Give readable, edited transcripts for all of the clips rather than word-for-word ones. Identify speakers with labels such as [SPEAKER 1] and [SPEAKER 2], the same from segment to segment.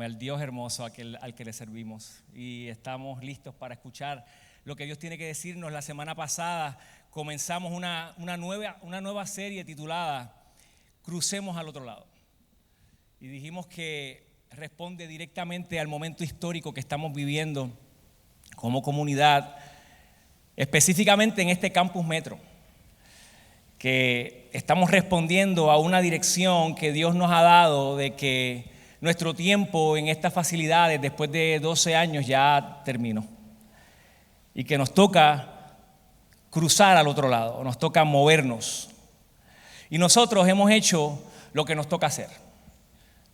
[SPEAKER 1] al Dios hermoso al que le servimos. Y estamos listos para escuchar lo que Dios tiene que decirnos. La semana pasada comenzamos una nueva serie titulada Crucemos al otro lado. Y dijimos que responde directamente al momento histórico que estamos viviendo como comunidad, específicamente en este campus Metro, que estamos respondiendo a una dirección que Dios nos ha dado de que nuestro tiempo en estas facilidades después de 12 años ya terminó y que nos toca cruzar al otro lado, nos toca movernos. Y nosotros hemos hecho lo que nos toca hacer,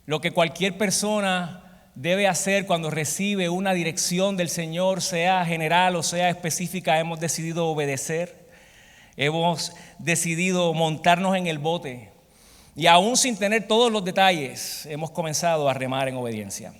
[SPEAKER 1] lo que cualquier persona debe hacer cuando recibe una dirección del Señor, sea general o sea específica. Hemos decidido obedecer, hemos decidido montarnos en el bote y aún sin tener todos los detalles, hemos comenzado a remar en obediencia.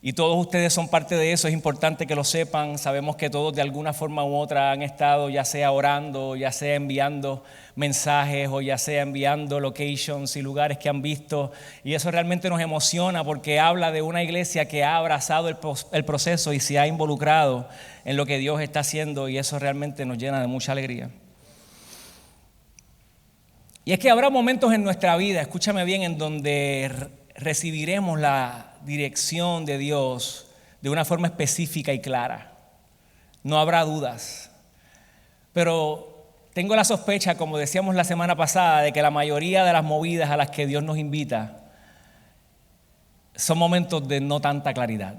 [SPEAKER 1] Y todos ustedes son parte de eso, es importante que lo sepan. Sabemos que todos de alguna forma u otra han estado ya sea orando, ya sea enviando mensajes o ya sea enviando locations y lugares que han visto. Y eso realmente nos emociona porque habla de una iglesia que ha abrazado el proceso y se ha involucrado en lo que Dios está haciendo, y eso realmente nos llena de mucha alegría. Y es que habrá momentos en nuestra vida, escúchame bien, en donde recibiremos la dirección de Dios de una forma específica y clara. No habrá dudas. Pero tengo la sospecha, como decíamos la semana pasada, de que la mayoría de las movidas a las que Dios nos invita son momentos de no tanta claridad.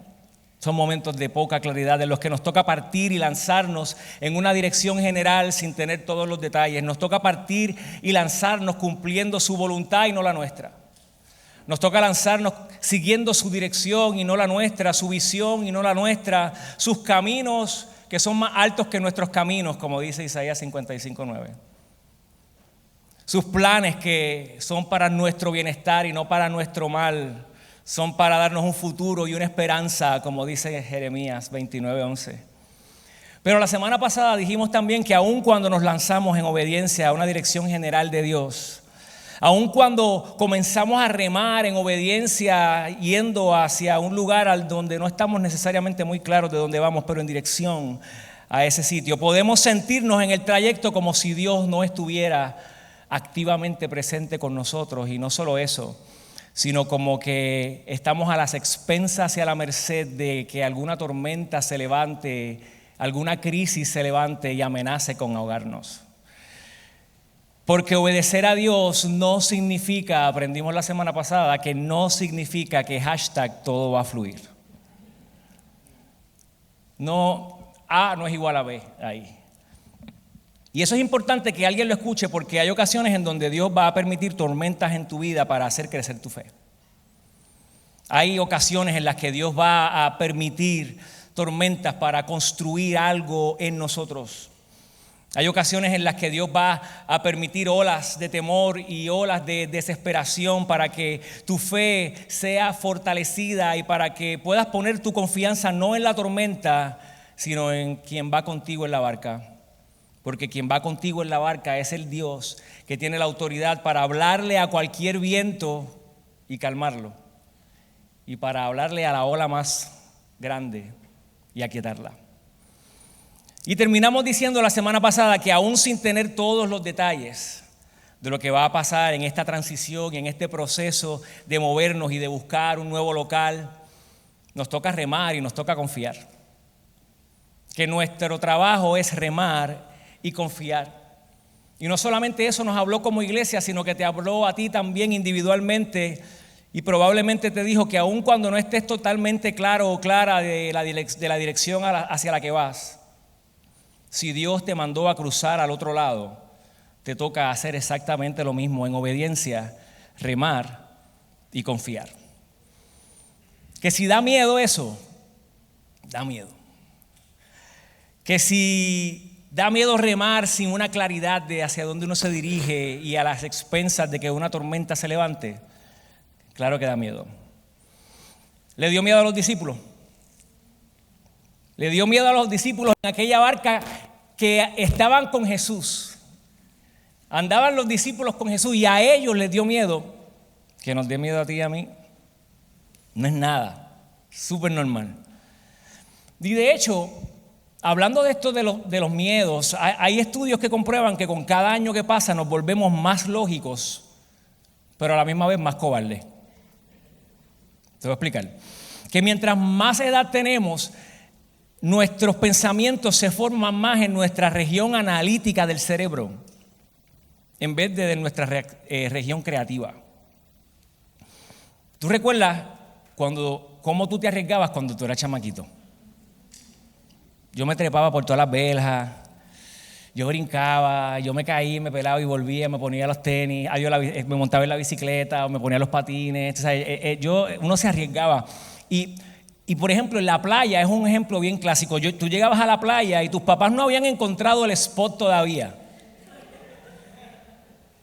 [SPEAKER 1] Son momentos de poca claridad, en los que nos toca partir y lanzarnos en una dirección general sin tener todos los detalles. Nos toca partir y lanzarnos cumpliendo su voluntad y no la nuestra. Nos toca lanzarnos siguiendo su dirección y no la nuestra, su visión y no la nuestra, sus caminos que son más altos que nuestros caminos, como dice Isaías 55:9. Sus planes que son para nuestro bienestar y no para nuestro mal, son para darnos un futuro y una esperanza, como dice Jeremías 29:11. Pero la semana pasada dijimos también que aun cuando nos lanzamos en obediencia a una dirección general de Dios, aun cuando comenzamos a remar en obediencia yendo hacia un lugar al donde no estamos necesariamente muy claros de dónde vamos, pero en dirección a ese sitio, podemos sentirnos en el trayecto como si Dios no estuviera activamente presente con nosotros. Y no solo eso, sino como que estamos a las expensas y a la merced de que alguna tormenta se levante, alguna crisis se levante y amenace con ahogarnos. Porque obedecer a Dios no significa, aprendimos la semana pasada, que no significa que todo va a fluir. No, A no es igual a B ahí. Y eso es importante que alguien lo escuche, porque hay ocasiones en donde Dios va a permitir tormentas en tu vida para hacer crecer tu fe. Hay ocasiones en las que Dios va a permitir tormentas para construir algo en nosotros. Hay ocasiones en las que Dios va a permitir olas de temor y olas de desesperación para que tu fe sea fortalecida y para que puedas poner tu confianza no en la tormenta, sino en quien va contigo en la barca. Porque quien va contigo en la barca es el Dios que tiene la autoridad para hablarle a cualquier viento y calmarlo, y para hablarle a la ola más grande y aquietarla. Y terminamos diciendo la semana pasada que aún sin tener todos los detalles de lo que va a pasar en esta transición y en este proceso de movernos y de buscar un nuevo local, nos toca remar y nos toca confiar. Que nuestro trabajo es remar y confiar. Y no solamente eso nos habló como iglesia, sino que te habló a ti también individualmente, y probablemente te dijo que aun cuando no estés totalmente claro o clara de la dirección hacia la que vas, si Dios te mandó a cruzar al otro lado, te toca hacer exactamente lo mismo, en obediencia, remar y confiar. Que si da miedo eso, da miedo. Que si da miedo remar sin una claridad de hacia dónde uno se dirige y a las expensas de que una tormenta se levante, claro que da miedo. ¿Le dio miedo a los discípulos? Le dio miedo a los discípulos en aquella barca que estaban con Jesús. Andaban los discípulos con Jesús y a ellos les dio miedo. ¿Que nos dé miedo a ti y a mí? No es nada, súper normal. Y de hecho, hablando de esto de los miedos, hay estudios que comprueban que con cada año que pasa nos volvemos más lógicos, pero a la misma vez más cobardes. Te voy a explicar. Que mientras más edad tenemos, nuestros pensamientos se forman más en nuestra región analítica del cerebro, en vez de nuestra región creativa. ¿Tú recuerdas cómo tú te arriesgabas cuando tú eras chamaquito? Yo me trepaba por todas las verjas, yo brincaba, yo me caía, me pelaba y volvía, me ponía los tenis, me montaba en la bicicleta o me ponía los patines. Uno se arriesgaba. Y por ejemplo, en la playa es un ejemplo bien clásico. Tú llegabas a la playa y tus papás no habían encontrado el spot todavía.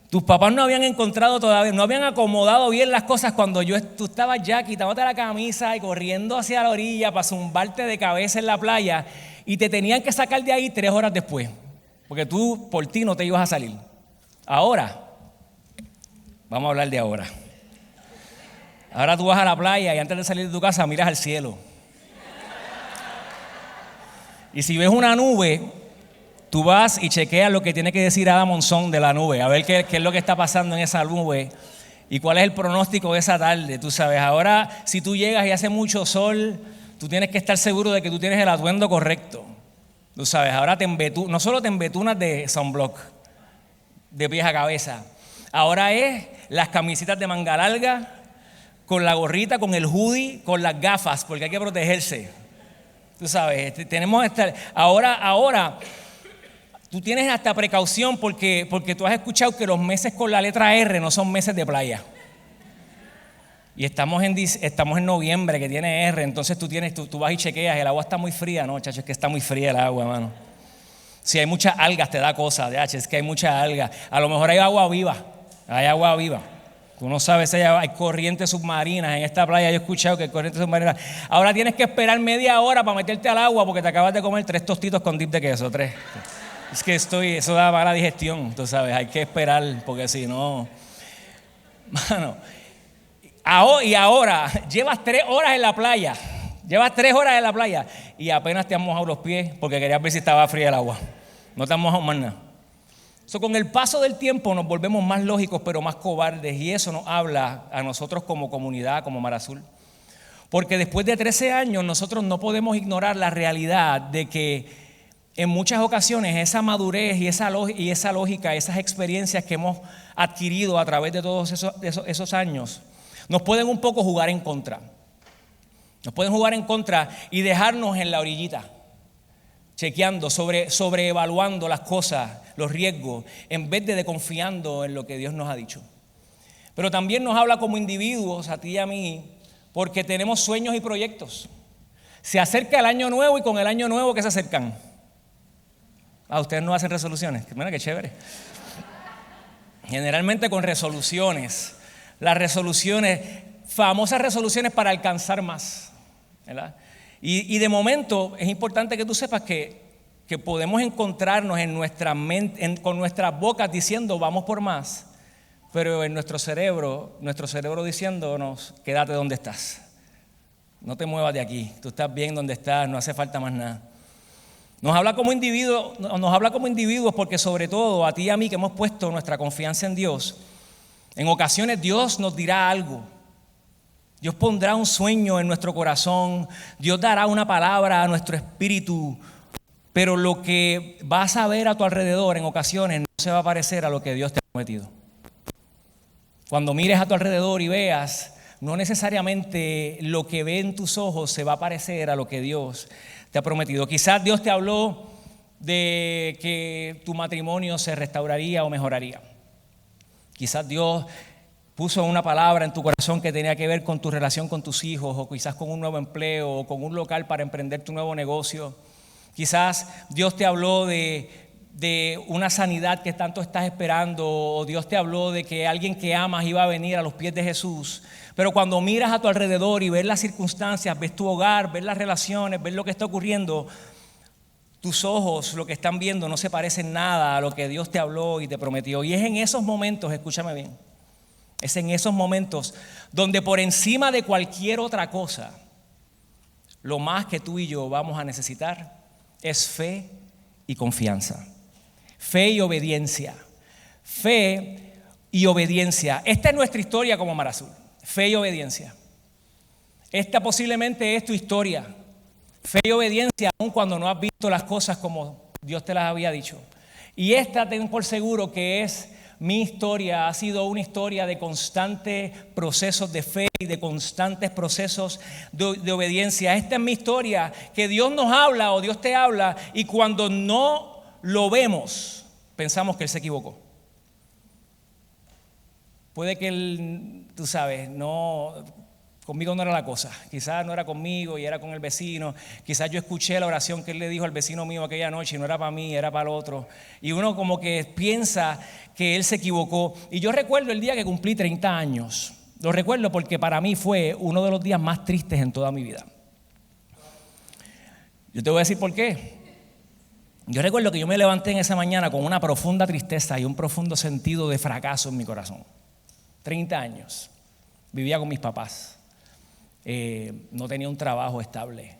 [SPEAKER 1] Tus papás no habían encontrado todavía, no habían acomodado bien las cosas cuando tú estabas ya quitándote la camisa y corriendo hacia la orilla para zumbarte de cabeza en la playa y te tenían que sacar de ahí 3 horas después, porque tú por ti no te ibas a salir. Ahora, vamos a hablar de ahora. Ahora tú vas a la playa y antes de salir de tu casa miras al cielo. Y si ves una nube, tú vas y chequeas lo que tiene que decir Ada Monzón de la nube, a ver qué es lo que está pasando en esa nube y cuál es el pronóstico de esa tarde. Tú sabes, ahora si tú llegas y hace mucho sol, tú tienes que estar seguro de que tú tienes el atuendo correcto. Tú sabes, ahora no solo te embetunas de sunblock, de pies a cabeza. Ahora es las camisitas de manga larga, con la gorrita, con el hoodie, con las gafas, porque hay que protegerse. Tú sabes, tenemos que estar. Ahora, tú tienes hasta precaución porque tú has escuchado que los meses con la letra R no son meses de playa. Y estamos en noviembre que tiene R, entonces tú vas y chequeas, el agua está muy fría, no, chacho, es que está muy fría el agua, hermano. Si hay muchas algas te da cosa, es que hay muchas algas. A lo mejor hay agua viva. Tú no sabes si hay corrientes submarinas en esta playa. Yo he escuchado que hay corrientes submarinas. Ahora tienes que esperar media hora para meterte al agua porque te acabas de comer 3 tostitos con dip de queso, 3. Es que eso da mala digestión, tú sabes, hay que esperar porque si no, mano. Y ahora llevas 3 horas en la playa, y apenas te has mojado los pies porque querías ver si estaba fría el agua. No te has mojado más nada. Con el paso del tiempo nos volvemos más lógicos pero más cobardes y eso nos habla a nosotros como comunidad, como Mar Azul. Porque después de 13 años nosotros no podemos ignorar la realidad de que en muchas ocasiones esa madurez y esa lógica, esas experiencias que hemos adquirido a través de todos esos años, nos pueden un poco jugar en contra. Nos pueden jugar en contra y dejarnos en la orillita, chequeando, sobreevaluando las cosas, los riesgos, en vez de confiando en lo que Dios nos ha dicho. Pero también nos habla como individuos, a ti y a mí, porque tenemos sueños y proyectos. Se acerca el año nuevo y con el año nuevo, ¿qué se acercan? Ustedes no hacen resoluciones. Mira qué chévere. Generalmente con resoluciones. Las resoluciones, famosas resoluciones para alcanzar más, ¿verdad? Y de momento es importante que tú sepas que podemos encontrarnos en nuestra mente, con nuestras bocas diciendo vamos por más, pero en nuestro cerebro diciéndonos quédate donde estás. No te muevas de aquí, tú estás bien donde estás, no hace falta más nada. Nos habla como individuos porque sobre todo a ti y a mí que hemos puesto nuestra confianza en Dios, en ocasiones Dios nos dirá algo. Dios pondrá un sueño en nuestro corazón, Dios dará una palabra a nuestro espíritu, pero lo que vas a ver a tu alrededor en ocasiones no se va a parecer a lo que Dios te ha prometido. Cuando mires a tu alrededor y veas, no necesariamente lo que ve en tus ojos se va a parecer a lo que Dios te ha prometido. Quizás Dios te habló de que tu matrimonio se restauraría o mejoraría. Quizás Dios puso una palabra en tu corazón que tenía que ver con tu relación con tus hijos, o quizás con un nuevo empleo, o con un local para emprender tu nuevo negocio. Quizás Dios te habló de una sanidad que tanto estás esperando, o Dios te habló de que alguien que amas iba a venir a los pies de Jesús. Pero cuando miras a tu alrededor y ves las circunstancias, ves tu hogar, ves las relaciones, ves lo que está ocurriendo, tus ojos, lo que están viendo, no se parecen nada a lo que Dios te habló y te prometió. Y es en esos momentos, escúchame bien, Es en esos momentos donde por encima de cualquier otra cosa, lo más que tú y yo vamos a necesitar es fe y confianza. Fe y obediencia. Fe y obediencia. Esta es nuestra historia como Mar Azul. Fe y obediencia. Esta posiblemente es tu historia. Fe y obediencia aun cuando no has visto las cosas como Dios te las había dicho. Y esta ten por seguro que es mi historia. Ha sido una historia de constantes procesos de fe y de constantes procesos de obediencia. Esta es mi historia, que Dios nos habla o Dios te habla y cuando no lo vemos, pensamos que Él se equivocó. Puede que Él, tú sabes, conmigo no era la cosa. Quizás no era conmigo y era con el vecino. Quizás yo escuché la oración que Él le dijo al vecino mío aquella noche y no era para mí, era para el otro. Y uno como que piensa que Él se equivocó. Y yo recuerdo el día que cumplí 30 años. Lo recuerdo porque para mí fue uno de los días más tristes en toda mi vida. Yo te voy a decir por qué. Yo recuerdo que yo me levanté en esa mañana con una profunda tristeza y un profundo sentido de fracaso en mi corazón. 30 años. Vivía con mis papás. No tenía un trabajo estable.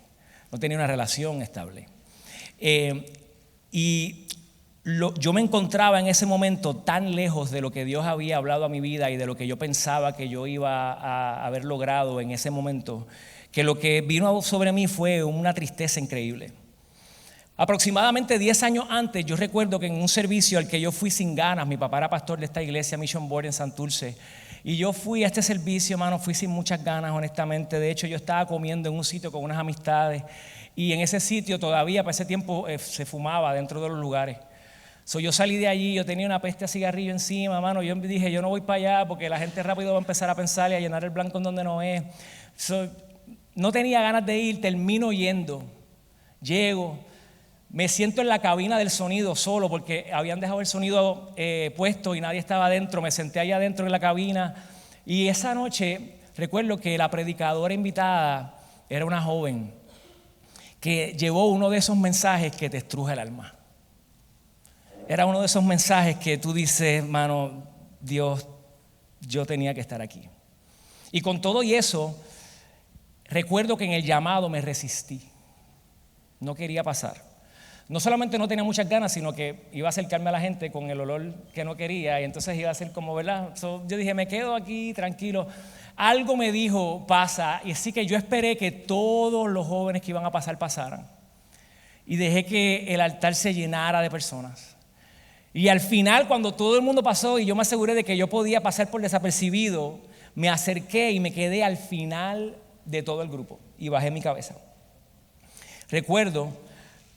[SPEAKER 1] No tenía una relación estable. Yo me encontraba en ese momento tan lejos de lo que Dios había hablado a mi vida y de lo que yo pensaba que yo iba a haber logrado en ese momento, que lo que vino sobre mí fue una tristeza increíble. Aproximadamente 10 años antes, yo recuerdo que en un servicio al que yo fui sin ganas, mi papá era pastor de esta iglesia Mission Board en Santurce, y yo fui a este servicio, hermano, fui sin muchas ganas, honestamente. De hecho, yo estaba comiendo en un sitio con unas amistades, y en ese sitio todavía, para ese tiempo, se fumaba dentro de los lugares. Yo salí de allí, yo tenía una peste a cigarrillo encima, hermano. Yo dije, yo no voy para allá porque la gente rápido va a empezar a pensar y a llenar el blanco en donde no es. No tenía ganas de ir, termino yendo. Llego. Me siento en la cabina del sonido solo porque habían dejado el sonido puesto y nadie estaba adentro. Me senté allá adentro en la cabina y esa noche recuerdo que la predicadora invitada era una joven que llevó uno de esos mensajes que te estruja el alma. Era uno de esos mensajes que tú dices, hermano, Dios, yo tenía que estar aquí. Y con todo y eso, recuerdo que en el llamado me resistí. No quería pasar. No solamente no tenía muchas ganas, sino que iba a acercarme a la gente con el olor que no quería y entonces iba a ser como, ¿verdad? Yo dije, me quedo aquí tranquilo. Algo me dijo, pasa, y así que yo esperé que todos los jóvenes que iban a pasar pasaran. Y dejé que el altar se llenara de personas. Y al final, cuando todo el mundo pasó y yo me aseguré de que yo podía pasar por desapercibido, me acerqué y me quedé al final de todo el grupo y bajé mi cabeza. Recuerdo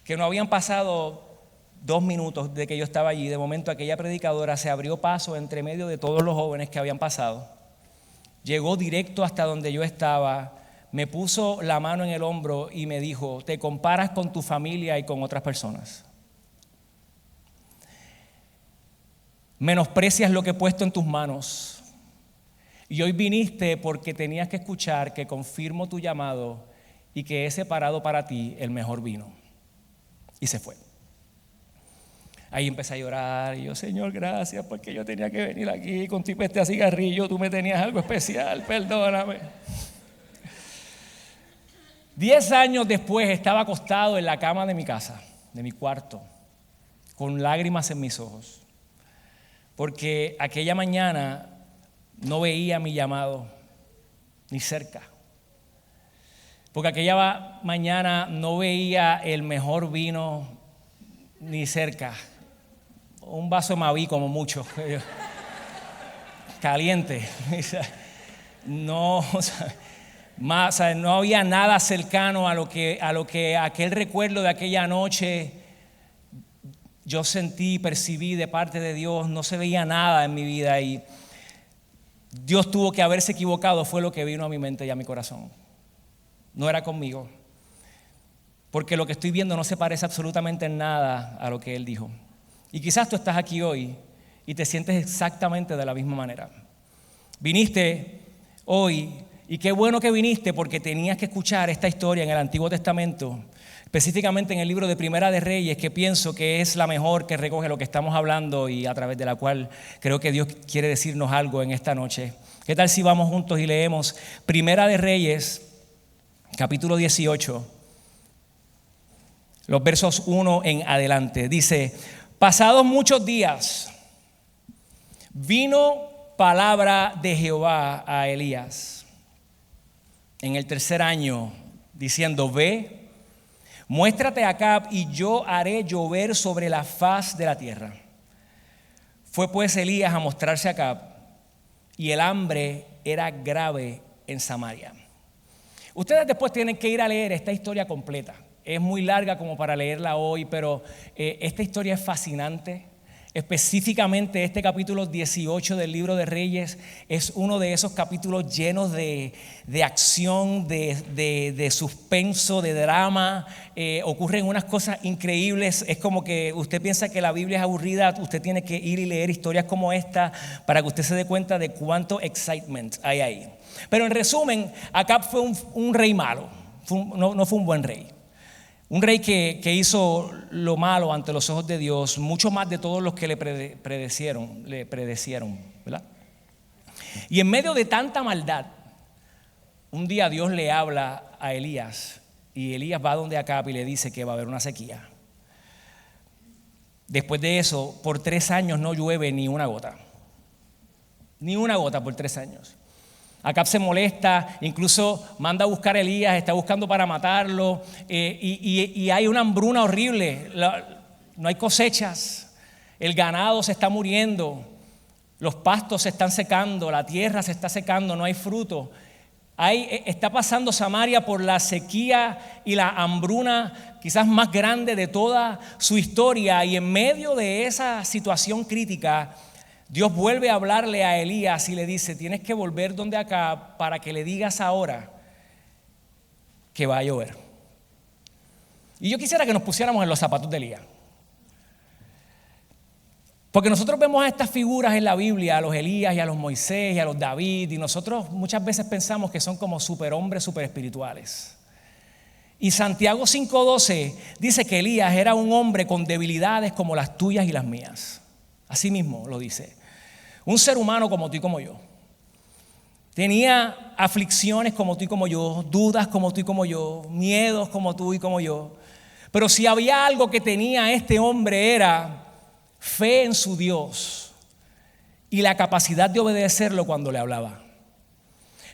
[SPEAKER 1] que no habían pasado 2 minutos de que yo estaba allí. De momento aquella predicadora se abrió paso entre medio de todos los jóvenes que habían pasado. Llegó directo hasta donde yo estaba, me puso la mano en el hombro y me dijo, te comparas con tu familia y con otras personas. Menosprecias lo que he puesto en tus manos. Y hoy viniste porque tenías que escuchar que confirmo tu llamado y que he separado para ti el mejor vino. Y se fue. Ahí empecé a llorar y yo, Señor, gracias porque yo tenía que venir aquí con tu peste a cigarrillo, tú me tenías algo especial, perdóname. 10 años después estaba acostado en la cama de mi casa, de mi cuarto, con lágrimas en mis ojos, porque aquella mañana no veía mi llamado ni cerca. Porque aquella mañana no veía el mejor vino ni cerca. Un vaso de Maví como mucho. Caliente. No había nada cercano a lo que aquel recuerdo de aquella noche yo sentí, percibí de parte de Dios. No se veía nada en mi vida y Dios tuvo que haberse equivocado. Fue lo que vino a mi mente y a mi corazón. No era conmigo, porque lo que estoy viendo no se parece absolutamente en nada a lo que Él dijo. Y quizás tú estás aquí hoy y te sientes exactamente de la misma manera. Viniste hoy y qué bueno que viniste porque tenías que escuchar esta historia en el Antiguo Testamento. específicamente en el libro de Primera de Reyes, que pienso que es la mejor que recoge lo que estamos hablando y a través de la cual creo que Dios quiere decirnos algo en esta noche. ¿Qué tal si vamos juntos y leemos Primera de Reyes, capítulo 18, los versos 1 en adelante? Dice: pasados muchos días, vino palabra de Jehová a Elías en el tercer año, diciendo: ve, muéstrate a Acab y yo haré llover sobre la faz de la tierra. Fue pues Elías a mostrarse a Acab, y el hambre era grave en Samaria. Ustedes después tienen que ir a leer esta historia completa. Es muy larga como para leerla hoy, pero esta historia es fascinante. Específicamente este capítulo 18 del libro de Reyes es uno de esos capítulos llenos de acción, de suspenso, de drama. Ocurren unas cosas increíbles. Es como que usted piensa que la Biblia es aburrida, usted tiene que ir y leer historias como esta para que usted se dé cuenta de cuánto excitement hay ahí. Pero en resumen, Acab fue un rey malo, no fue un buen rey. Un rey que hizo lo malo ante los ojos de Dios, mucho más de todos los que le predecieron, ¿verdad? Y en medio de tanta maldad, un día Dios le habla a Elías, y Elías va donde Acab y le dice que va a haber una sequía. Después de eso, por 3 años no llueve ni una gota. Ni una gota por 3 años. Acab se molesta, incluso manda a buscar a Elías, está buscando para matarlo, y hay una hambruna horrible, no hay cosechas, el ganado se está muriendo, los pastos se están secando, la tierra se está secando, no hay fruto. Está pasando Samaria por la sequía y la hambruna quizás más grande de toda su historia, y en medio de esa situación crítica, Dios vuelve a hablarle a Elías y le dice: tienes que volver donde Acab para que le digas ahora que va a llover. Y yo quisiera que nos pusiéramos en los zapatos de Elías. Porque nosotros vemos a estas figuras en la Biblia, a los Elías y a los Moisés y a los David, y nosotros muchas veces pensamos que son como superhombres, super espirituales. Y Santiago 5:12 dice que Elías era un hombre con debilidades como las tuyas y las mías. Así mismo lo dice. Un ser humano como tú y como yo. Tenía aflicciones como tú y como yo, dudas como tú y como yo, miedos como tú y como yo. Pero si había algo que tenía este hombre era fe en su Dios y la capacidad de obedecerlo cuando le hablaba.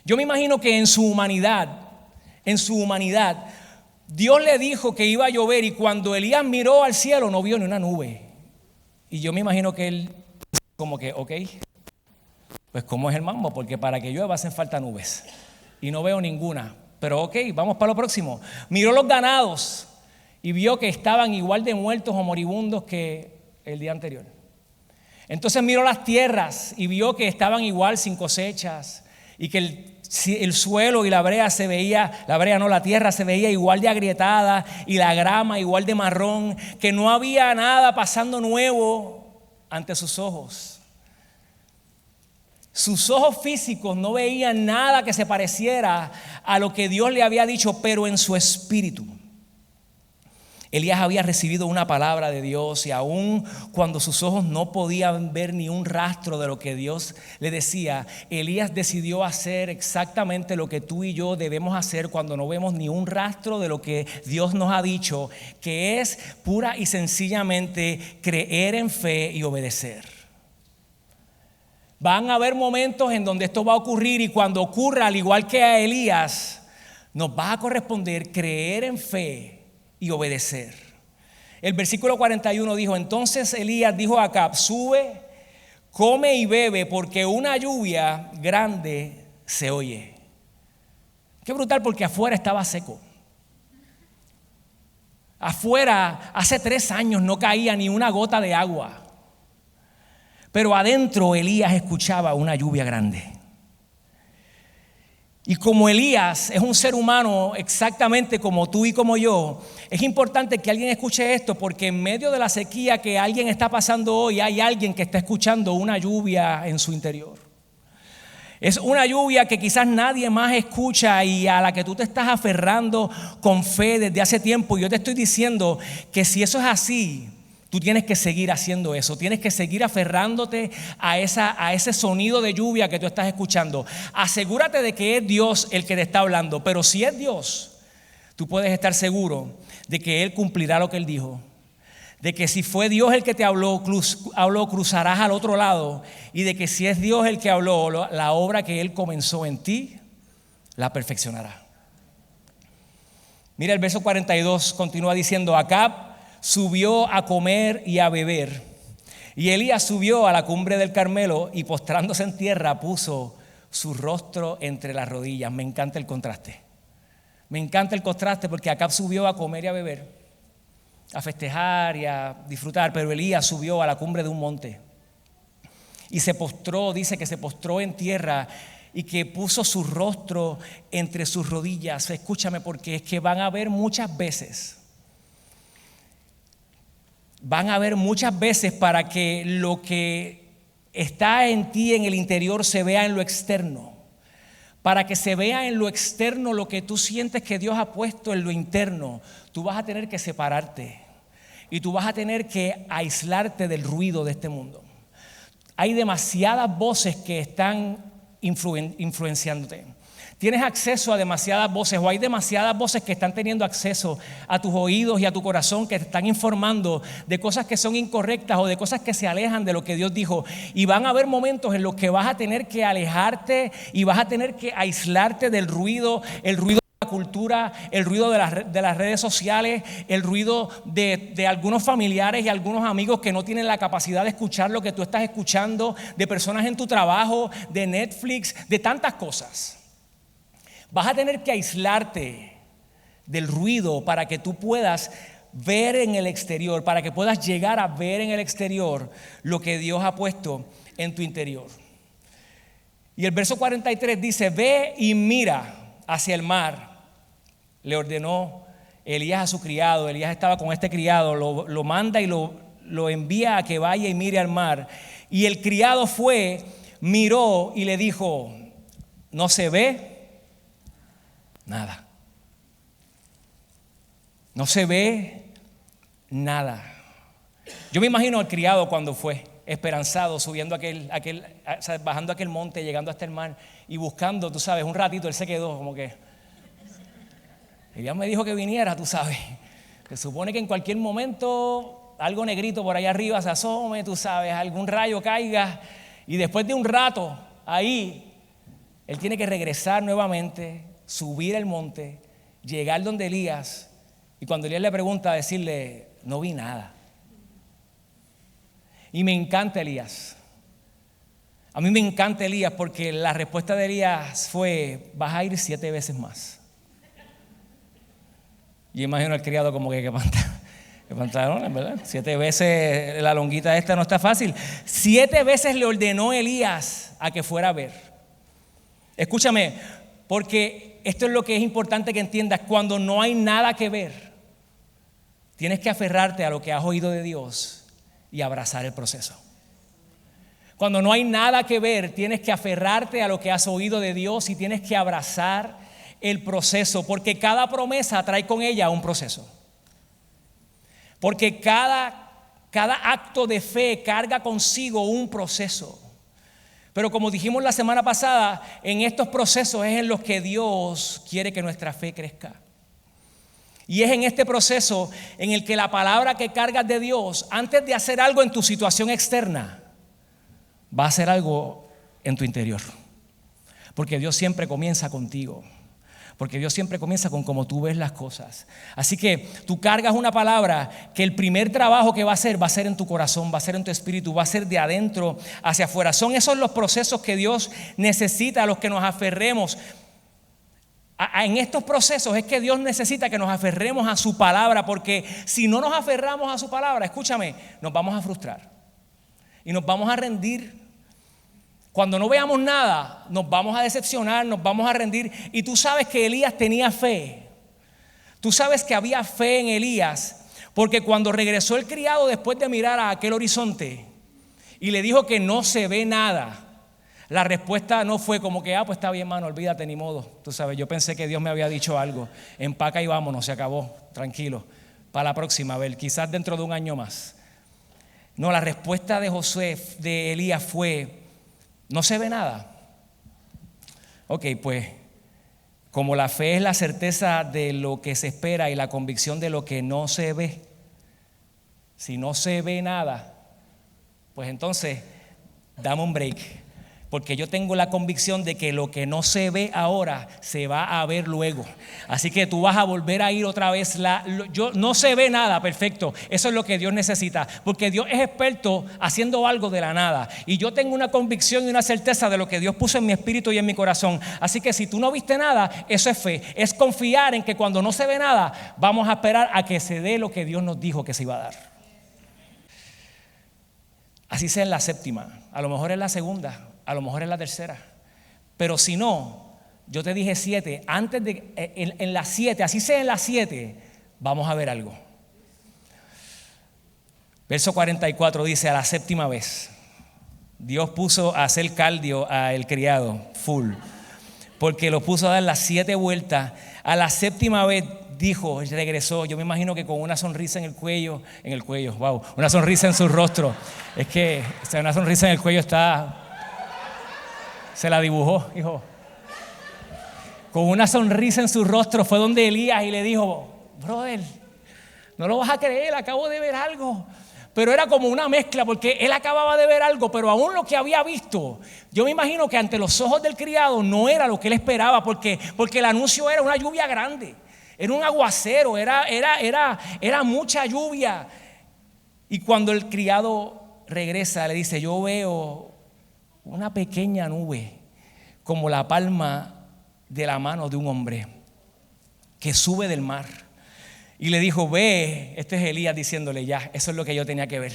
[SPEAKER 1] Yo me imagino que en su humanidad, Dios le dijo que iba a llover, y cuando Elías miró al cielo no vio ni una nube. Y yo me imagino que él como que, ok, pues ¿cómo es el mambo? Porque para que llueva hacen falta nubes y no veo ninguna, pero ok, vamos para lo próximo. Miró los ganados y vio que estaban igual de muertos o moribundos que el día anterior. Entonces miró las tierras y vio que estaban igual sin cosechas, y que el suelo y la tierra se veía igual de agrietada, y la grama igual de marrón, que no había nada pasando nuevo ante sus ojos. Sus ojos físicos no veían nada que se pareciera a lo que Dios le había dicho, pero en su espíritu Elías había recibido una palabra de Dios, y aun cuando sus ojos no podían ver ni un rastro de lo que Dios le decía, Elías decidió hacer exactamente lo que tú y yo debemos hacer cuando no vemos ni un rastro de lo que Dios nos ha dicho, que es pura y sencillamente creer en fe y obedecer. Van a haber momentos en donde esto va a ocurrir, y cuando ocurra, al igual que a Elías, nos va a corresponder creer en fe y obedecer. El versículo 41 dijo: entonces Elías dijo a Acab: sube, come y bebe, porque una lluvia grande se oye. Qué brutal, porque afuera estaba seco. Afuera hace 3 años no caía ni una gota de agua, pero adentro Elías escuchaba una lluvia grande. Y como Elías es un ser humano exactamente como tú y como yo, es importante que alguien escuche esto, porque en medio de la sequía que alguien está pasando hoy, hay alguien que está escuchando una lluvia en su interior. Es una lluvia que quizás nadie más escucha y a la que tú te estás aferrando con fe desde hace tiempo. Y yo te estoy diciendo que si eso es así, tú tienes que seguir haciendo eso. Tienes que seguir aferrándote a ese sonido de lluvia que tú estás escuchando. Asegúrate de que es Dios el que te está hablando. Pero si es Dios, tú puedes estar seguro de que Él cumplirá lo que Él dijo. De que si fue Dios el que te habló, cruzarás al otro lado. Y de que si es Dios el que habló, la obra que Él comenzó en ti, la perfeccionará. Mira, el verso 42 continúa diciendo: Acab subió a comer y a beber. Y Elías subió a la cumbre del Carmelo y postrándose en tierra puso su rostro entre las rodillas. Me encanta el contraste. Me encanta el contraste porque Acab subió a comer y a beber, a festejar y a disfrutar, pero Elías subió a la cumbre de un monte y se postró, dice que se postró en tierra y que puso su rostro entre sus rodillas. Escúchame, porque es que van a haber muchas veces para que lo que está en ti en el interior se vea en lo externo. Para que se vea en lo externo lo que tú sientes que Dios ha puesto en lo interno, tú vas a tener que separarte y tú vas a tener que aislarte del ruido de este mundo. Hay demasiadas voces que están influenciándote. Tienes acceso a demasiadas voces, o hay demasiadas voces que están teniendo acceso a tus oídos y a tu corazón, que te están informando de cosas que son incorrectas o de cosas que se alejan de lo que Dios dijo. Y van a haber momentos en los que vas a tener que alejarte y vas a tener que aislarte del ruido, el ruido de la cultura, el ruido de las redes sociales, el ruido de algunos familiares y algunos amigos que no tienen la capacidad de escuchar lo que tú estás escuchando, de personas en tu trabajo, de Netflix, de tantas cosas. Vas a tener que aislarte del ruido para que tú puedas ver en el exterior, para que puedas llegar a ver en el exterior lo que Dios ha puesto en tu interior. Y el verso 43 dice: ve y mira hacia el mar. Le ordenó Elías a su criado. Elías estaba con este criado, lo manda y lo envía a que vaya y mire al mar. Y el criado fue, miró y le dijo: no se ve nada. No se ve nada. Yo me imagino al criado cuando fue esperanzado, subiendo bajando aquel monte, llegando hasta el mar y buscando, tú sabes, un ratito. Él se quedó como que Elías me dijo que viniera, tú sabes. Se supone que en cualquier momento algo negrito por allá arriba se asome, tú sabes, algún rayo caiga, y después de un rato ahí él tiene que regresar nuevamente, subir el monte, llegar donde Elías, y cuando Elías le pregunta, decirle: no vi nada. Y me encanta Elías. A mí me encanta Elías porque la respuesta de Elías fue: vas a ir 7 veces más. Yo imagino al criado como que pantalones, ¿verdad? 7 veces la longuita esta no está fácil. 7 veces le ordenó Elías a que fuera a ver. Escúchame, porque esto es lo que es importante que entiendas. Cuando no hay nada que ver, tienes que aferrarte a lo que has oído de Dios y abrazar el proceso. Cuando no hay nada que ver, tienes que aferrarte a lo que has oído de Dios y tienes que abrazar el proceso, porque cada promesa trae con ella un proceso. Porque cada acto de fe carga consigo un proceso. Pero como dijimos la semana pasada, en estos procesos es en los que Dios quiere que nuestra fe crezca. Y es en este proceso en el que la palabra que cargas de Dios, antes de hacer algo en tu situación externa, va a hacer algo en tu interior. Porque Dios siempre comienza contigo. Porque Dios siempre comienza con cómo tú ves las cosas. Así que tú cargas una palabra que el primer trabajo que va a ser en tu corazón, va a ser en tu espíritu, va a ser de adentro hacia afuera. Son esos los procesos que Dios necesita, a los que nos aferremos. En estos procesos es que Dios necesita que nos aferremos a su palabra, porque si no nos aferramos a su palabra, escúchame, nos vamos a frustrar y nos vamos a rendir. Cuando no veamos nada, nos vamos a decepcionar, nos vamos a rendir. Y tú sabes que Elías tenía fe. Tú sabes que había fe en Elías, porque cuando regresó el criado después de mirar a aquel horizonte y le dijo que no se ve nada, La respuesta no fue como que, pues está bien, mano, olvídate, ni modo. Tú sabes, yo pensé que Dios me había dicho algo. Empaca y vámonos, se acabó, tranquilo. Para la próxima, a ver, quizás dentro de un año más. No, la respuesta de Josué, de Elías fue, no se ve nada. Ok, pues, como la fe es la certeza de lo que se espera y la convicción de lo que no se ve, si no se ve nada, pues entonces, dame un break. Porque yo tengo la convicción de que lo que no se ve ahora se va a ver luego. Así que tú vas a volver a ir otra vez. No se ve nada, perfecto. Eso es lo que Dios necesita. Porque Dios es experto haciendo algo de la nada. Y yo tengo una convicción y una certeza de lo que Dios puso en mi espíritu y en mi corazón. Así que si tú no viste nada, eso es fe. Es confiar en que cuando no se ve nada, vamos a esperar a que se dé lo que Dios nos dijo que se iba a dar. Así sea en la séptima, a lo mejor en la segunda, a lo mejor en la tercera. Pero si no, yo te dije 7, antes de en las 7, así sea en las 7, vamos a ver algo. Verso 44 dice, a la séptima vez, Dios puso a hacer cardio al criado, full, porque lo puso a dar las 7 vueltas. A la séptima vez dijo, regresó, yo me imagino que con una sonrisa en el cuello, wow, una sonrisa en su rostro. Es que una sonrisa en el cuello se la dibujó, hijo. Con una sonrisa en su rostro fue donde Elías y le dijo, brother, no lo vas a creer, acabo de ver algo. Pero era como una mezcla, porque él acababa de ver algo, pero aún lo que había visto, yo me imagino que ante los ojos del criado no era lo que él esperaba, porque el anuncio era una lluvia grande. Era un aguacero, era mucha lluvia. Y cuando el criado regresa, le dice, yo veo una pequeña nube como la palma de la mano de un hombre que sube del mar. Y le dijo, ve, este es Elías diciéndole, ya, eso es lo que yo tenía que ver.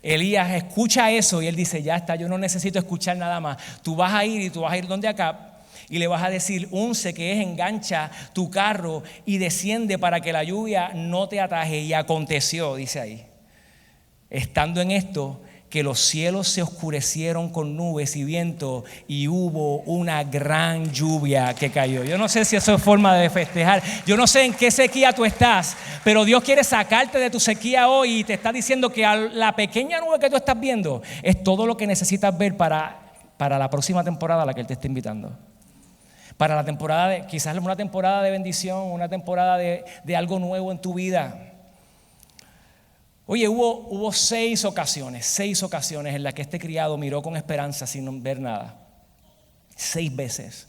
[SPEAKER 1] Elías escucha eso y él dice, ya está, yo no necesito escuchar nada más. Tú vas a ir donde acá. Y le vas a decir, unce, que es engancha tu carro y desciende para que la lluvia no te ataje. Y aconteció, dice ahí, estando en esto, que los cielos se oscurecieron con nubes y viento y hubo una gran lluvia que cayó. Yo no sé si eso es forma de festejar. Yo no sé en qué sequía tú estás, pero Dios quiere sacarte de tu sequía hoy y te está diciendo que la pequeña nube que tú estás viendo es todo lo que necesitas ver para la próxima temporada a la que Él te está invitando. Para la temporada quizás una temporada de bendición, una temporada de algo nuevo en tu vida. Oye, hubo 6 ocasiones en las que este criado miró con esperanza sin ver nada. 6 veces.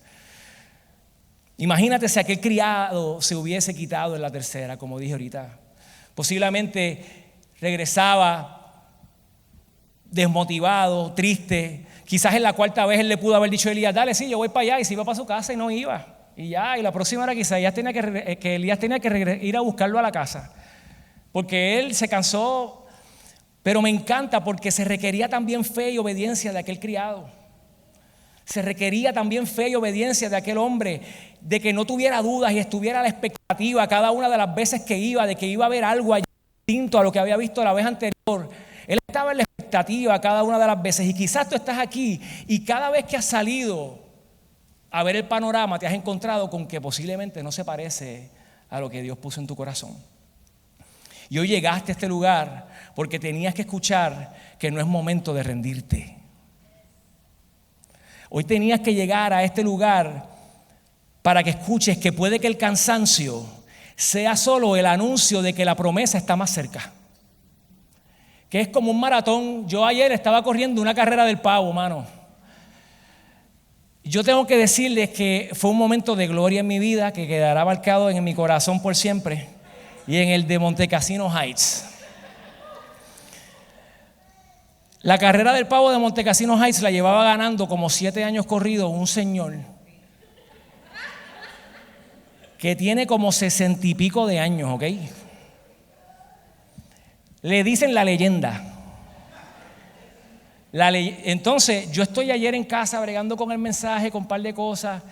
[SPEAKER 1] Imagínate si aquel criado se hubiese quitado en la tercera, como dije ahorita. Posiblemente regresaba desmotivado, triste. Quizás en la cuarta vez él le pudo haber dicho a Elías, dale, sí, yo voy para allá, y se iba para su casa y no iba. Y la próxima era quizás Elías tenía que ir a buscarlo a la casa. Porque él se cansó, pero me encanta porque se requería también fe y obediencia de aquel criado. Se requería también fe y obediencia de aquel hombre, de que no tuviera dudas y estuviera a la expectativa cada una de las veces que iba, de que iba a haber algo allí distinto a lo que había visto la vez anterior. Él estaba en la expectativa cada una de las veces, y quizás tú estás aquí y cada vez que has salido a ver el panorama te has encontrado con que posiblemente no se parece a lo que Dios puso en tu corazón. Y hoy llegaste a este lugar porque tenías que escuchar que no es momento de rendirte. Hoy tenías que llegar a este lugar para que escuches que puede que el cansancio sea solo el anuncio de que la promesa está más cerca. Que es como un maratón. Yo ayer estaba corriendo una carrera del pavo, mano. Yo tengo que decirles que fue un momento de gloria en mi vida que quedará marcado en mi corazón por siempre, y en el de Montecassino Heights. La carrera del pavo de Montecassino Heights la llevaba ganando como 7 años corridos un señor que tiene como 60 y pico de años, ¿ok? Le dicen la leyenda. Entonces, yo estoy ayer en casa bregando con el mensaje, con un par de cosas.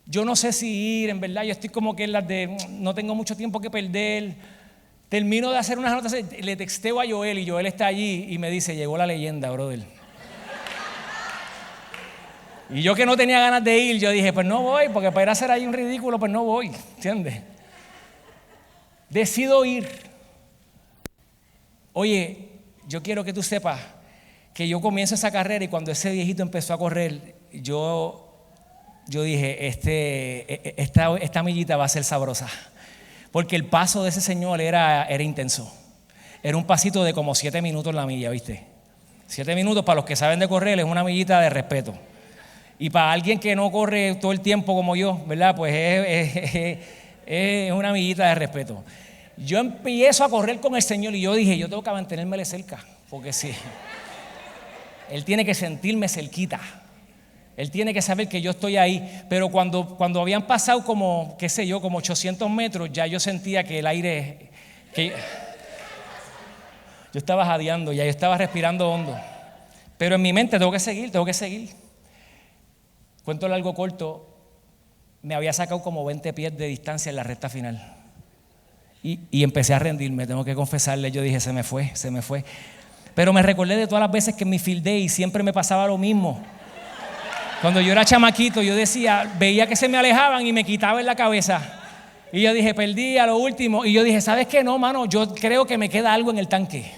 [SPEAKER 1] Yo no sé si ir, en verdad, yo estoy como que en las de no tengo mucho tiempo que perder. Termino de hacer unas notas, le texteo a Joel y Joel está allí y me dice, llegó la leyenda, brother. Y yo que no tenía ganas de ir, yo dije, pues no voy, porque para ir a hacer ahí un ridículo, pues no voy, ¿entiendes? Decido ir. Oye, yo quiero que tú sepas que yo comienzo esa carrera y cuando ese viejito empezó a correr, yo dije, esta millita va a ser sabrosa. Porque el paso de ese señor era intenso. Era un pasito de como 7 minutos la milla, ¿viste? 7 minutos para los que saben de correr es una millita de respeto. Y para alguien que no corre todo el tiempo como yo, ¿verdad? Pues es una millita de respeto. Yo empiezo a correr con el Señor y yo dije, yo tengo que mantenérmele cerca, porque sí, Él tiene que sentirme cerquita. Él tiene que saber que yo estoy ahí. Pero cuando habían pasado como, qué sé yo, como 800 metros, ya yo sentía que el aire, que yo estaba jadeando, ya yo estaba respirando hondo. Pero en mi mente tengo que seguir. Cuento largo corto, me había sacado como 20 pies de distancia en la recta final. Y empecé a rendirme, tengo que confesarle, yo dije, se me fue. Pero me recordé de todas las veces que en mi field day siempre me pasaba lo mismo. Cuando yo era chamaquito, yo decía, veía que se me alejaban y me quitaba en la cabeza. Y yo dije, perdí a lo último. Y yo dije, ¿sabes qué? No, mano, yo creo que me queda algo en el tanque.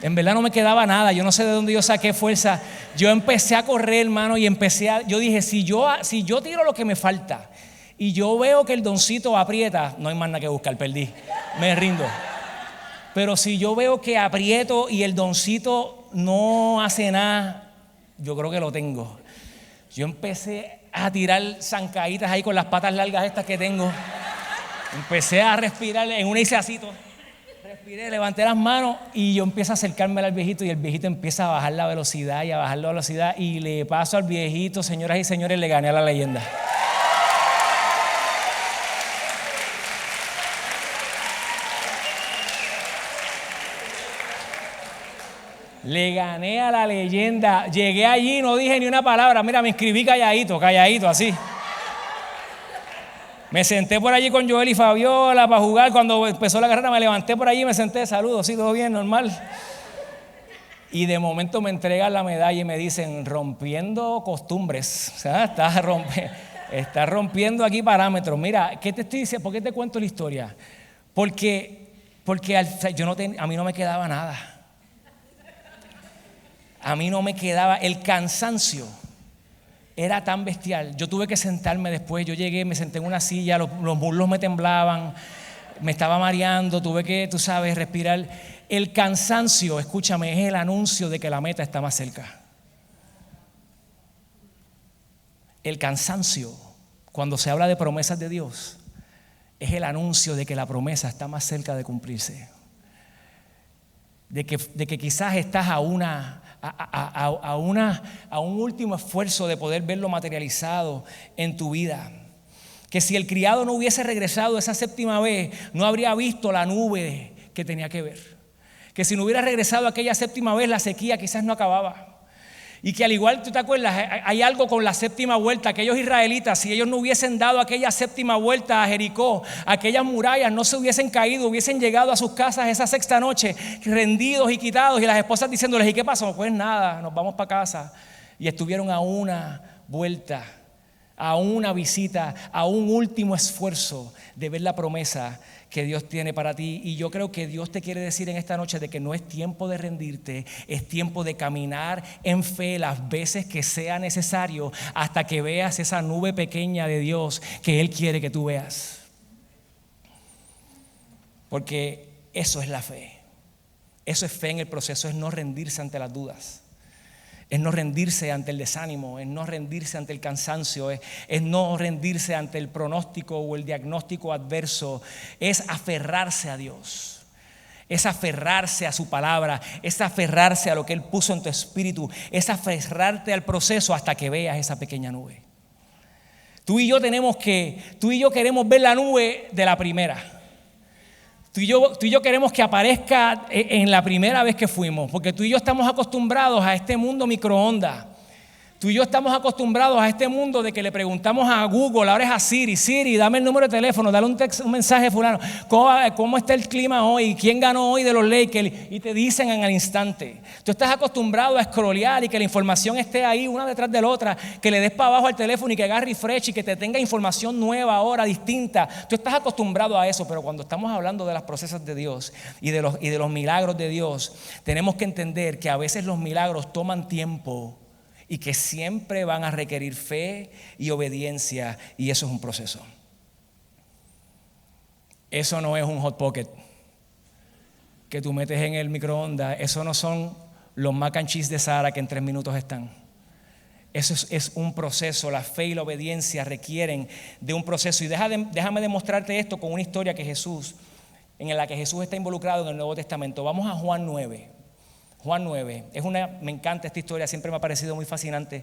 [SPEAKER 1] En verdad no me quedaba nada, yo no sé de dónde yo saqué fuerza. Yo empecé a correr, hermano, y yo dije, si yo tiro lo que me falta y yo veo que el doncito aprieta, no hay más nada que buscar, perdí, me rindo. Pero si yo veo que aprieto y el doncito no hace nada, yo creo que lo tengo. Yo empecé a tirar zancaditas ahí con las patas largas estas que tengo. Empecé a respirar, en una hice así todo. Respiré, levanté las manos y yo empiezo a acercarme al viejito y el viejito empieza a bajar la velocidad y le paso al viejito, señoras y señores, le gané a la leyenda. Le gané a la leyenda. Llegué allí, no dije ni una palabra. Mira, me inscribí calladito, así. Me senté por allí con Joel y Fabiola para jugar. Cuando empezó la carrera me levanté por allí y me senté, saludos, sí, todo bien, normal. Y de momento me entregan la medalla y me dicen, rompiendo costumbres. O sea, está rompiendo aquí parámetros. Mira, ¿qué te estoy diciendo? ¿Por qué te cuento la historia? Porque a mí no me quedaba nada. A mí no me quedaba, el cansancio era tan bestial. Yo tuve que sentarme después, yo llegué, me senté en una silla, los muslos me temblaban, me estaba mareando, tuve que, tú sabes, respirar. El cansancio, escúchame, es el anuncio de que la meta está más cerca. El cansancio, cuando se habla de promesas de Dios, es el anuncio de que la promesa está más cerca de cumplirse. De que quizás estás a un último esfuerzo de poder verlo materializado en tu vida. Que si el criado no hubiese regresado esa 7ª vez, no habría visto la nube que tenía que ver. Que si no hubiera regresado aquella 7ª vez, la sequía quizás no acababa. Y que al igual, ¿tú te acuerdas? Hay algo con la 7ª vuelta. Aquellos israelitas, si ellos no hubiesen dado aquella 7ª vuelta a Jericó, aquellas murallas no se hubiesen caído, hubiesen llegado a sus casas esa 6ª noche rendidos y quitados, y las esposas diciéndoles, ¿y qué pasó? Pues nada, nos vamos para casa. Y estuvieron a una vuelta, a una visita, a un último esfuerzo de ver la promesa que Dios tiene para ti. Y yo creo que Dios te quiere decir en esta noche de que no es tiempo de rendirte, es tiempo de caminar en fe las veces que sea necesario hasta que veas esa nube pequeña de Dios que Él quiere que tú veas. Porque eso es la fe. Eso es fe en el proceso, es no rendirse ante las dudas. Es no rendirse ante el desánimo, es no rendirse ante el cansancio, es no rendirse ante el pronóstico o el diagnóstico adverso, es aferrarse a Dios, es aferrarse a su palabra, es aferrarse a lo que Él puso en tu espíritu, es aferrarte al proceso hasta que veas esa pequeña nube. Tú y yo queremos ver la nube de la primera. Tú y yo queremos que aparezca en la primera vez que fuimos, porque tú y yo estamos acostumbrados a este mundo microondas. Tú y yo estamos acostumbrados a este mundo de que le preguntamos a Google, ahora es a Siri, Siri, dame el número de teléfono, dale un mensaje fulano, ¿cómo está el clima hoy? ¿Quién ganó hoy de los Lakers? Y te dicen en el instante. Tú estás acostumbrado a scrollear y que la información esté ahí una detrás de la otra, que le des para abajo al teléfono y que haga refresh y que te tenga información nueva ahora, distinta. Tú estás acostumbrado a eso, pero cuando estamos hablando de las procesos de Dios y de los milagros de Dios, tenemos que entender que a veces los milagros toman tiempo y que siempre van a requerir fe y obediencia, y eso es un proceso. Eso no es un hot pocket que tú metes en el microondas. Eso no son los mac and cheese de Sara que en 3 minutos están. Eso es un proceso. La fe y la obediencia requieren de un proceso. Y déjame demostrarte esto con una historia en la que Jesús está involucrado en el Nuevo Testamento. Vamos a Juan 9. Juan 9, me encanta esta historia, siempre me ha parecido muy fascinante.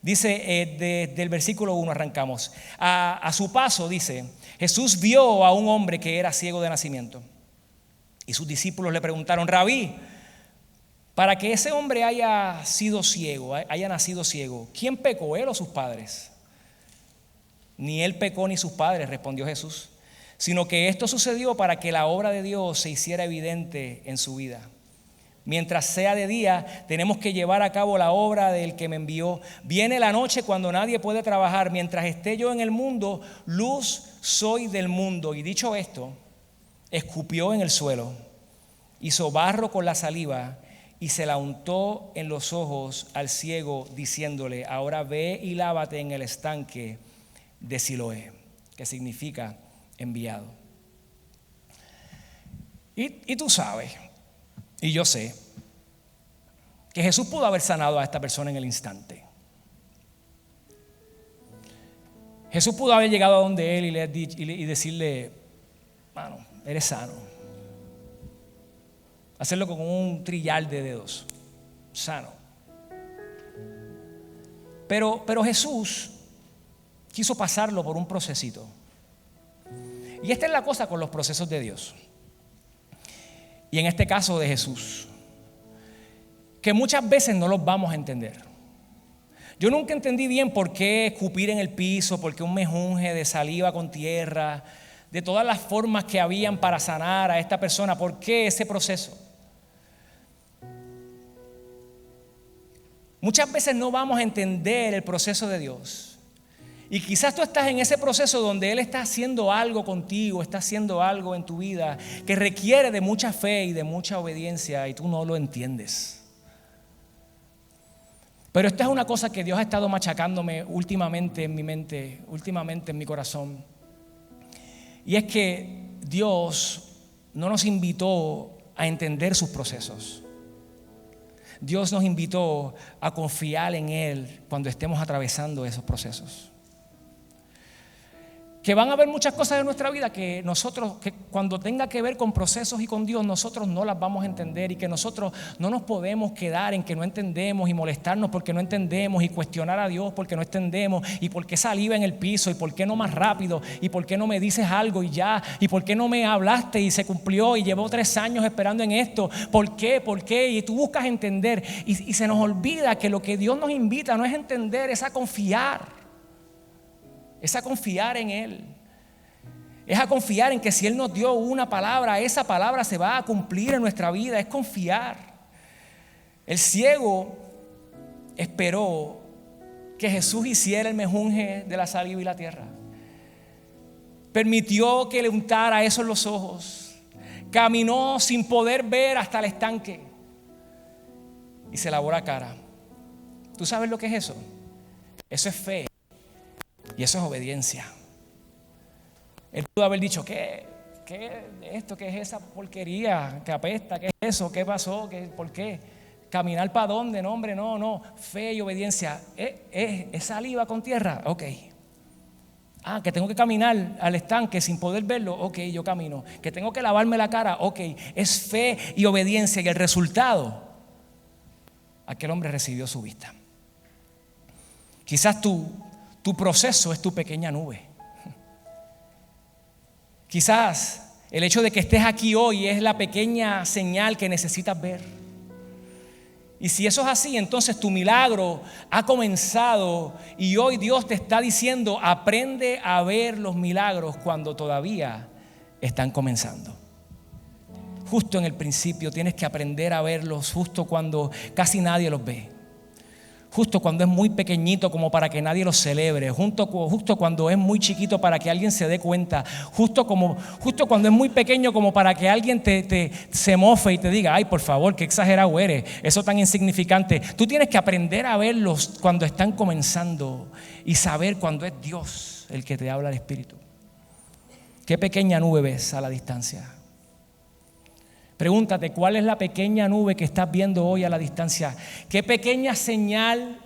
[SPEAKER 1] Dice, del versículo 1 arrancamos. A su paso, dice, Jesús vio a un hombre que era ciego de nacimiento. Y sus discípulos le preguntaron, Rabí, para que ese hombre haya nacido ciego, ¿quién pecó, él o sus padres? Ni él pecó ni sus padres, respondió Jesús, sino que esto sucedió para que la obra de Dios se hiciera evidente en su vida. Mientras sea de día, tenemos que llevar a cabo la obra del que me envió. Viene la noche cuando nadie puede trabajar. Mientras esté yo en el mundo, luz soy del mundo. Y dicho esto, escupió en el suelo, hizo barro con la saliva y se la untó en los ojos al ciego, diciéndole, ahora ve y lávate en el estanque de Siloé, que significa enviado. Y tú sabes, y yo sé, que Jesús pudo haber sanado a esta persona en el instante. Jesús pudo haber llegado a donde él y decirle, mano, eres sano. Hacerlo con un trillar de dedos, sano. Pero Jesús quiso pasarlo por un procesito. Y esta es la cosa con los procesos de Dios. Y en este caso de Jesús, que muchas veces no los vamos a entender. Yo nunca entendí bien por qué escupir en el piso, por qué un mejunje de saliva con tierra, de todas las formas que habían para sanar a esta persona, por qué ese proceso. Muchas veces no vamos a entender el proceso de Dios. Y quizás tú estás en ese proceso donde Él está haciendo algo contigo, está haciendo algo en tu vida que requiere de mucha fe y de mucha obediencia y tú no lo entiendes. Pero esta es una cosa que Dios ha estado machacándome últimamente en mi mente, últimamente en mi corazón. Y es que Dios no nos invitó a entender sus procesos. Dios nos invitó a confiar en Él cuando estemos atravesando esos procesos. Que van a haber muchas cosas en nuestra vida que cuando tenga que ver con procesos y con Dios, nosotros no las vamos a entender y que nosotros no nos podemos quedar en que no entendemos y molestarnos porque no entendemos y cuestionar a Dios porque no entendemos y por qué saliva en el piso y por qué no más rápido y por qué no me dices algo y ya y por qué no me hablaste y se cumplió y llevo 3 años esperando en esto, ¿por qué? Y tú buscas entender y se nos olvida que lo que Dios nos invita no es entender, es a confiar. Es a confiar en Él. Es a confiar en que si Él nos dio una palabra, esa palabra se va a cumplir en nuestra vida. Es confiar. El ciego esperó que Jesús hiciera el mejunje de la saliva y la tierra. Permitió que le untara eso en los ojos. Caminó sin poder ver hasta el estanque y se lavó la cara. ¿Tú sabes lo que es eso? Eso es fe. Y eso es obediencia. Él pudo haber dicho, ¿qué es esto? ¿Qué es esa porquería? ¿Qué apesta? ¿Qué es eso? ¿Qué pasó? ¿Por qué? ¿Caminar para dónde? No, hombre, no. Fe y obediencia. ¿Es saliva con tierra? Ok. Que tengo que caminar al estanque sin poder verlo. Ok, yo camino. Que tengo que lavarme la cara. Ok. Es fe y obediencia. Y el resultado, aquel hombre recibió su vista. Quizás tu proceso es tu pequeña nube. Quizás el hecho de que estés aquí hoy es la pequeña señal que necesitas ver. Y si eso es así, entonces tu milagro ha comenzado y hoy Dios te está diciendo, aprende a ver los milagros cuando todavía están comenzando. Justo en el principio tienes que aprender a verlos, justo cuando casi nadie los ve. Justo cuando es muy pequeñito como para que nadie lo celebre, justo cuando es muy chiquito para que alguien se dé cuenta, justo cuando es muy pequeño como para que alguien se mofe y te diga, ay, por favor, qué exagerado eres, eso tan insignificante. Tú tienes que aprender a verlos cuando están comenzando y saber cuando es Dios el que te habla al Espíritu. ¿Qué pequeña nube ves a la distancia? Pregúntate, ¿cuál es la pequeña nube que estás viendo hoy a la distancia? ¿Qué pequeña señal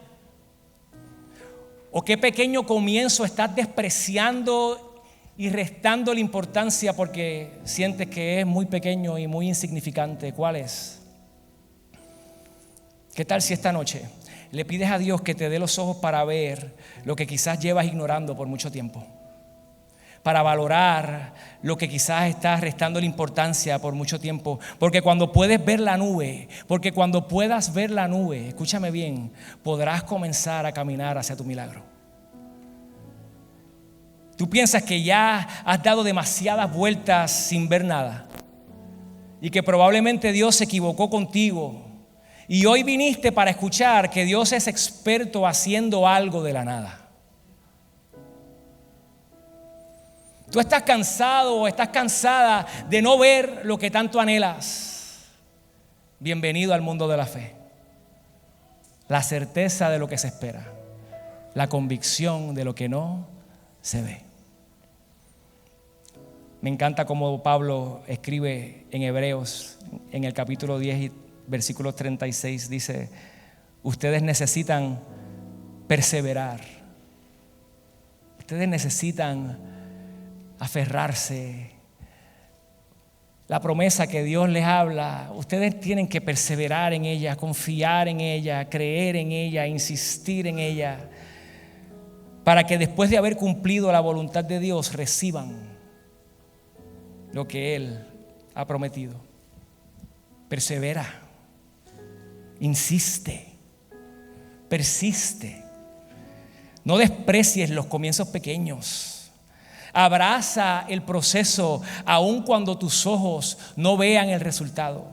[SPEAKER 1] o qué pequeño comienzo estás despreciando y restando la importancia porque sientes que es muy pequeño y muy insignificante? ¿Cuál es? ¿Qué tal si esta noche le pides a Dios que te dé los ojos para ver lo que quizás llevas ignorando por mucho tiempo? Para valorar lo que quizás estás restando la importancia por mucho tiempo. Porque cuando puedas ver la nube, escúchame bien, podrás comenzar a caminar hacia tu milagro. Tú piensas que ya has dado demasiadas vueltas sin ver nada y que probablemente Dios se equivocó contigo. Y hoy viniste para escuchar que Dios es experto haciendo algo de la nada. Tú estás cansado o estás cansada de no ver lo que tanto anhelas. Bienvenido al mundo de la fe. La certeza de lo que se espera. La convicción de lo que no se ve. Me encanta cómo Pablo escribe en Hebreos, en el capítulo 10 y versículo 36, dice, ustedes necesitan perseverar. Ustedes necesitan aferrarse. La promesa que Dios les habla, ustedes tienen que perseverar en ella, confiar en ella, creer en ella, insistir en ella, para que después de haber cumplido la voluntad de Dios reciban lo que Él ha prometido. Persevera, insiste, persiste. No desprecies los comienzos pequeños. Abraza el proceso aun cuando tus ojos no vean el resultado.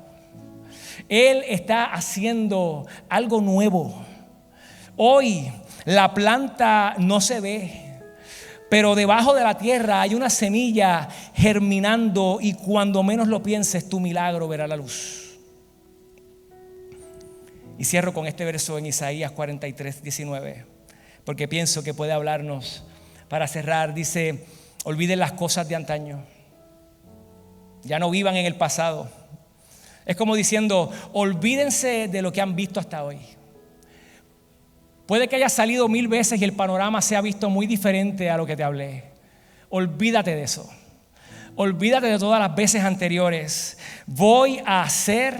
[SPEAKER 1] Él está haciendo algo nuevo. Hoy la planta no se ve, pero debajo de la tierra hay una semilla germinando y cuando menos lo pienses tu milagro verá la luz. Y cierro con este verso en Isaías 43, 19, porque pienso que puede hablarnos para cerrar. Dice, olviden las cosas de antaño. Ya no vivan en el pasado. Es como diciendo, olvídense de lo que han visto hasta hoy. Puede que haya salido 1000 veces y el panorama se ha visto muy diferente a lo que te hablé. Olvídate de eso. Olvídate de todas las veces anteriores. Voy a hacer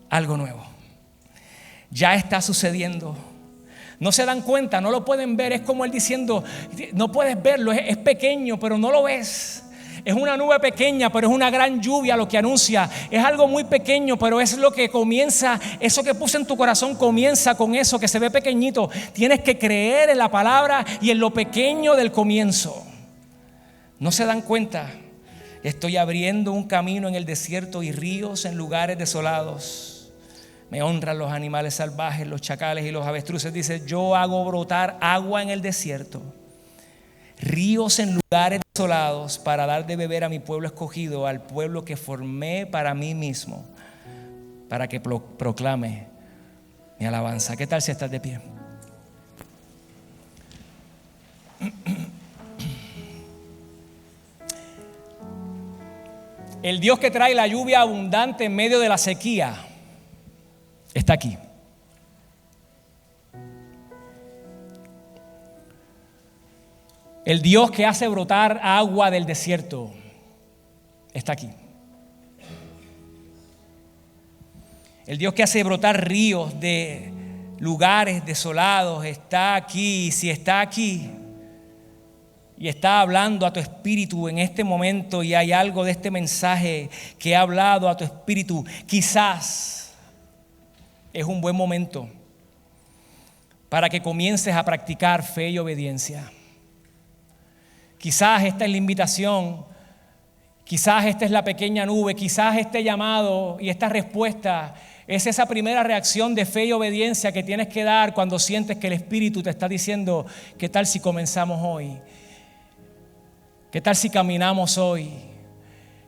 [SPEAKER 1] algo nuevo. Ya está sucediendo. No se dan cuenta, no lo pueden ver. Es como él diciendo, no puedes verlo, es pequeño, pero no lo ves. Es una nube pequeña, pero es una gran lluvia lo que anuncia. Es algo muy pequeño, pero es lo que comienza. Eso que puse en tu corazón comienza con eso que se ve pequeñito. Tienes que creer en la palabra y en lo pequeño del comienzo. No se dan cuenta. Estoy abriendo un camino en el desierto y ríos en lugares desolados. Me honran los animales salvajes, los chacales y los avestruces. Dice, yo hago brotar agua en el desierto, ríos en lugares desolados, para dar de beber a mi pueblo escogido, al pueblo que formé para mí mismo, para que proclame mi alabanza. ¿Qué tal si estás de pie? El Dios que trae la lluvia abundante en medio de la sequía está aquí. El Dios que hace brotar agua del desierto está aquí. El Dios que hace brotar ríos de lugares desolados está aquí. Y si está aquí y está hablando a tu espíritu en este momento y hay algo de este mensaje que ha hablado a tu espíritu, quizás es un buen momento para que comiences a practicar fe y obediencia. Quizás esta es la invitación, quizás esta es la pequeña nube, quizás este llamado y esta respuesta es esa primera reacción de fe y obediencia que tienes que dar cuando sientes que el Espíritu te está diciendo: ¿qué tal si comenzamos hoy? ¿Qué tal si caminamos hoy?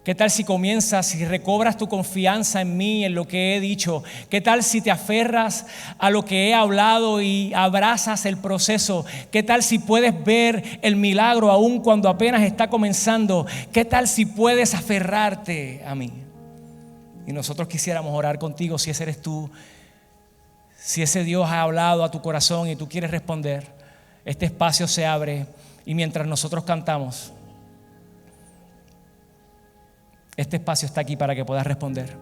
[SPEAKER 1] ¿Qué tal si comienzas y recobras tu confianza en mí, en lo que he dicho? ¿Qué tal si te aferras a lo que he hablado y abrazas el proceso? ¿Qué tal si puedes ver el milagro aún cuando apenas está comenzando? ¿Qué tal si puedes aferrarte a mí? Y nosotros quisiéramos orar contigo si ese eres tú, si ese Dios ha hablado a tu corazón y tú quieres responder. Este espacio se abre y mientras nosotros cantamos, este espacio está aquí para que puedas responder.